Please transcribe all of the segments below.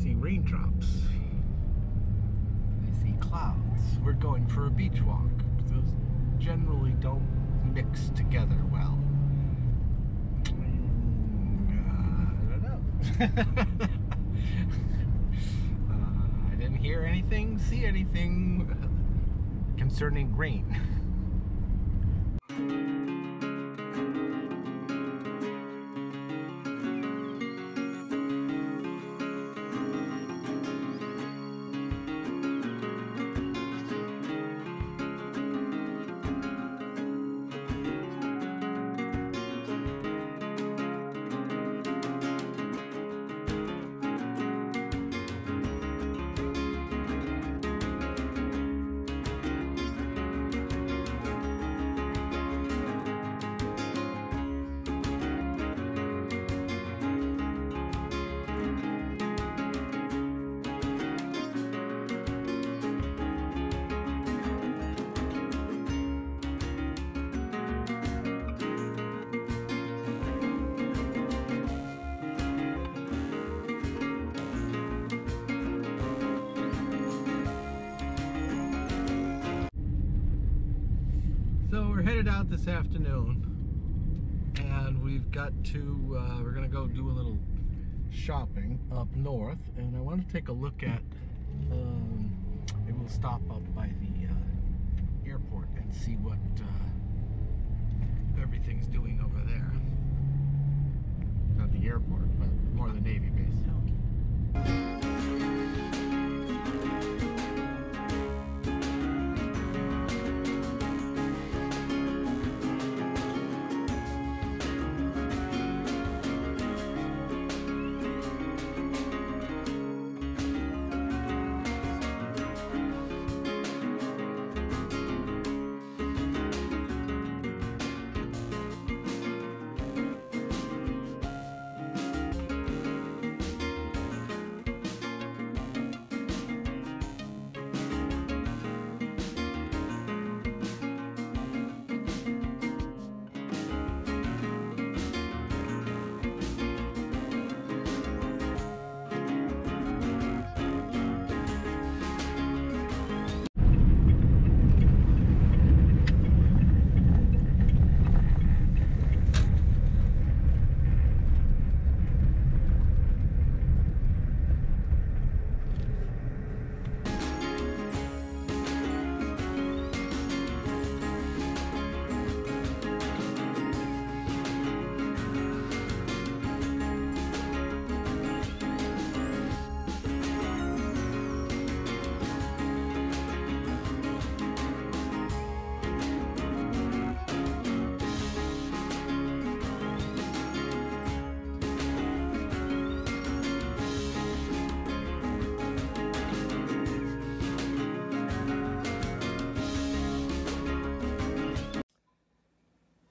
see raindrops. I see clouds. We're going for a beach walk. Those generally don't mix together well. I don't know. I didn't hear anything, see anything concerning rain. So we're headed out this afternoon, and we've got to, we're gonna go do a little shopping up north, and I want to take a look at, maybe we'll stop up by the airport and see what everything's doing over there. Not the airport, but more the Navy base.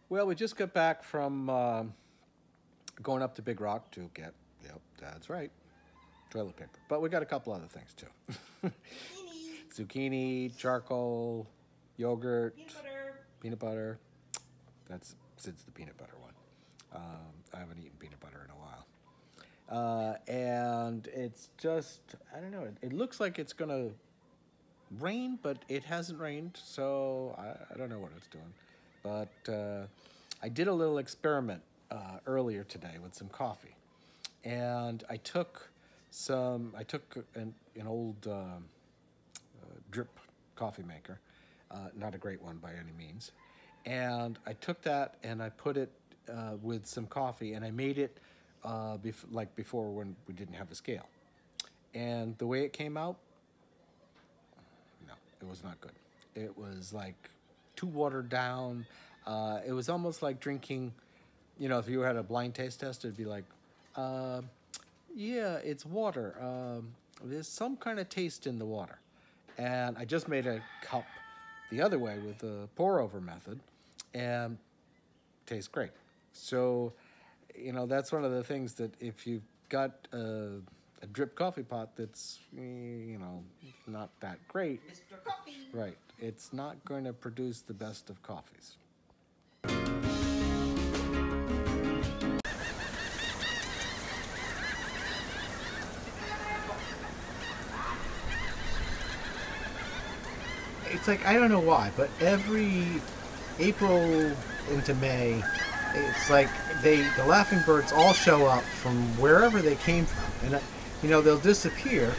Well, we just got back from going up to Big Rock to get, yep, that's right, toilet paper. But we got a couple other things too. Zucchini, charcoal, yogurt, peanut butter. That's since the peanut butter one. I haven't eaten peanut butter in a while. And it's just, I don't know, it looks like it's gonna rain, but it hasn't rained, so I don't know what it's doing. But I did a little experiment earlier today with some coffee, and I took an old drip coffee maker, not a great one by any means, and I took that and I put it with some coffee, and I made it like before when we didn't have a scale, and the way it came out, no, it was not good. It was like too watered down. It was almost like drinking, you know, if you had a blind taste test, it'd be like, yeah, it's water. There's some kind of taste in the water. And I just made a cup the other way with the pour-over method, and tastes great. So, you know, that's one of the things that if you've got a drip coffee pot that's, you know, not that great, Mr. Coffee. Right, it's not going to produce the best of coffees. it's like, I don't know why, but every April into May, it's like the laughing birds all show up from wherever they came from, and you know, they'll disappear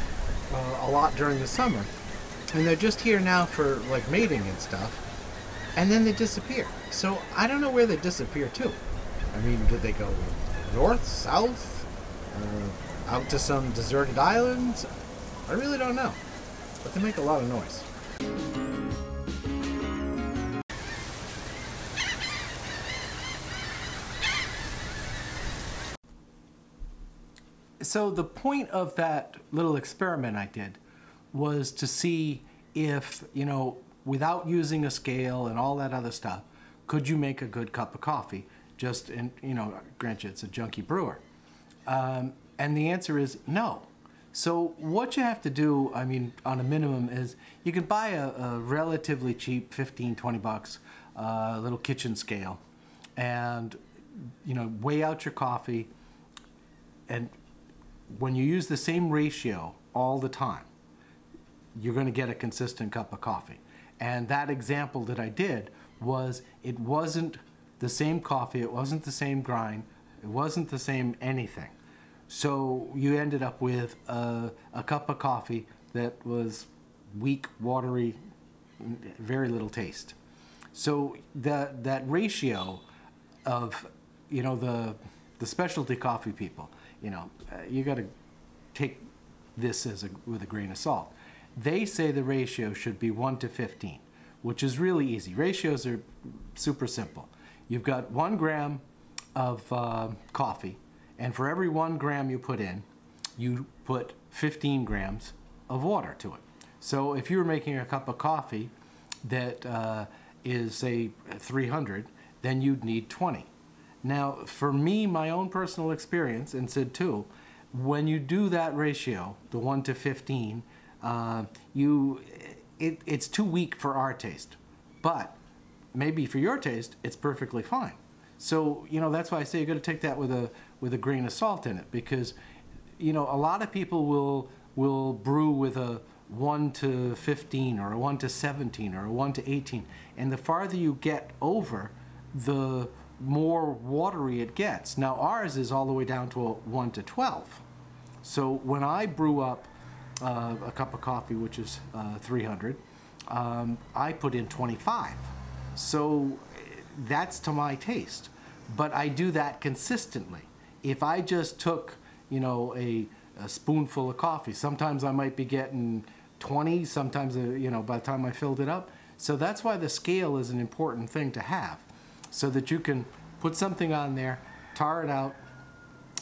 a lot during the summer, and they're just here now for like mating and stuff, and then they disappear. So I don't know where they disappear to. I mean, did they go north, south, out to some deserted islands? I really don't know, but they make a lot of noise. So the point of that little experiment I did was to see if, you know, without using a scale and all that other stuff, could you make a good cup of coffee? Just in, you know, grant you it's a junky brewer. And the answer is no. So what you have to do, I mean, on a minimum, is you can buy a relatively cheap, 15, 20 bucks, little kitchen scale, and, you know, weigh out your coffee. And when you use the same ratio all the time, you're going to get a consistent cup of coffee. And that example that I did was, it wasn't the same coffee, it wasn't the same grind, it wasn't the same anything. So you ended up with a cup of coffee that was weak, watery, very little taste. So that ratio of, you know, the specialty coffee people, you know, you got to take this with a grain of salt. They say the ratio should be 1 to 15, which is really easy. Ratios are super simple. You've got 1 gram of coffee, and for every 1 gram you put in, you put 15 grams of water to it. So if you were making a cup of coffee that is, say, 300, then you'd need 20. Now, for me, my own personal experience, and Sid too, when you do that ratio, the 1 to 15, it's too weak for our taste. But maybe for your taste, it's perfectly fine. So, you know, that's why I say you got to take that with a grain of salt in it, because, you know, a lot of people will brew with a 1 to 15 or a 1 to 17 or a 1 to 18, and the farther you get over, the more watery it gets. Now ours is all the way down to a 1 to 12. So when I brew up a cup of coffee, which is 300, I put in 25. So that's to my taste. But I do that consistently. If I just took, you know, a spoonful of coffee, sometimes I might be getting 20, sometimes, you know, by the time I filled it up. So that's why the scale is an important thing to have, so that you can put something on there, tar it out,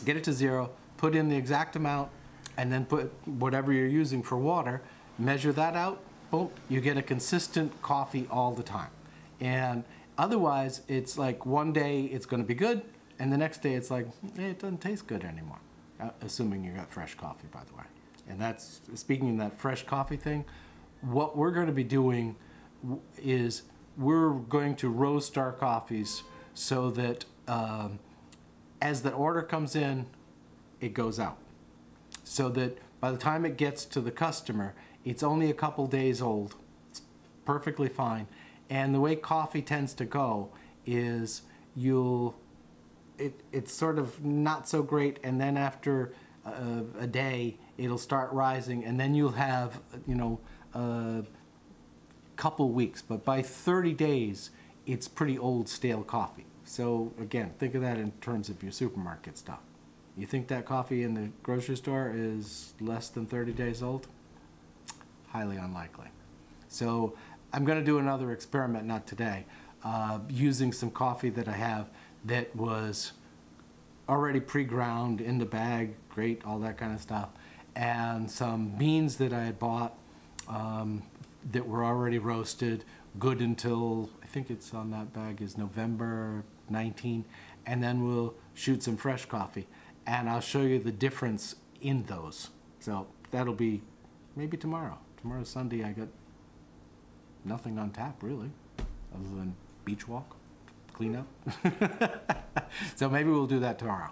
get it to 0, put in the exact amount, and then put whatever you're using for water, measure that out, boom, you get a consistent coffee all the time. And otherwise, it's like one day it's going to be good, and the next day it's like, it doesn't taste good anymore. Assuming you got fresh coffee, by the way. And that's, speaking of that fresh coffee thing, what we're going to be doing is we're going to roast our coffees so that as the order comes in, it goes out. So that by the time it gets to the customer, it's only a couple days old. It's perfectly fine. And the way coffee tends to go is it's sort of not so great, and then after a day, it'll start rising, and then you'll have, you know, a couple weeks. But by 30 days, it's pretty old, stale coffee. So again, think of that in terms of your supermarket stuff. You think that coffee in the grocery store is less than 30 days old? Highly unlikely. So I'm going to do another experiment, not today, using some coffee that I have that was already pre-ground in the bag, great, all that kind of stuff, and some beans that I had bought that were already roasted, good until, I think it's on that bag, is November 19, and then we'll shoot some fresh coffee, and I'll show you the difference in those. So that'll be maybe tomorrow. Tomorrow's Sunday. I got nothing on tap, really, other than beach walk, clean up. So maybe we'll do that tomorrow.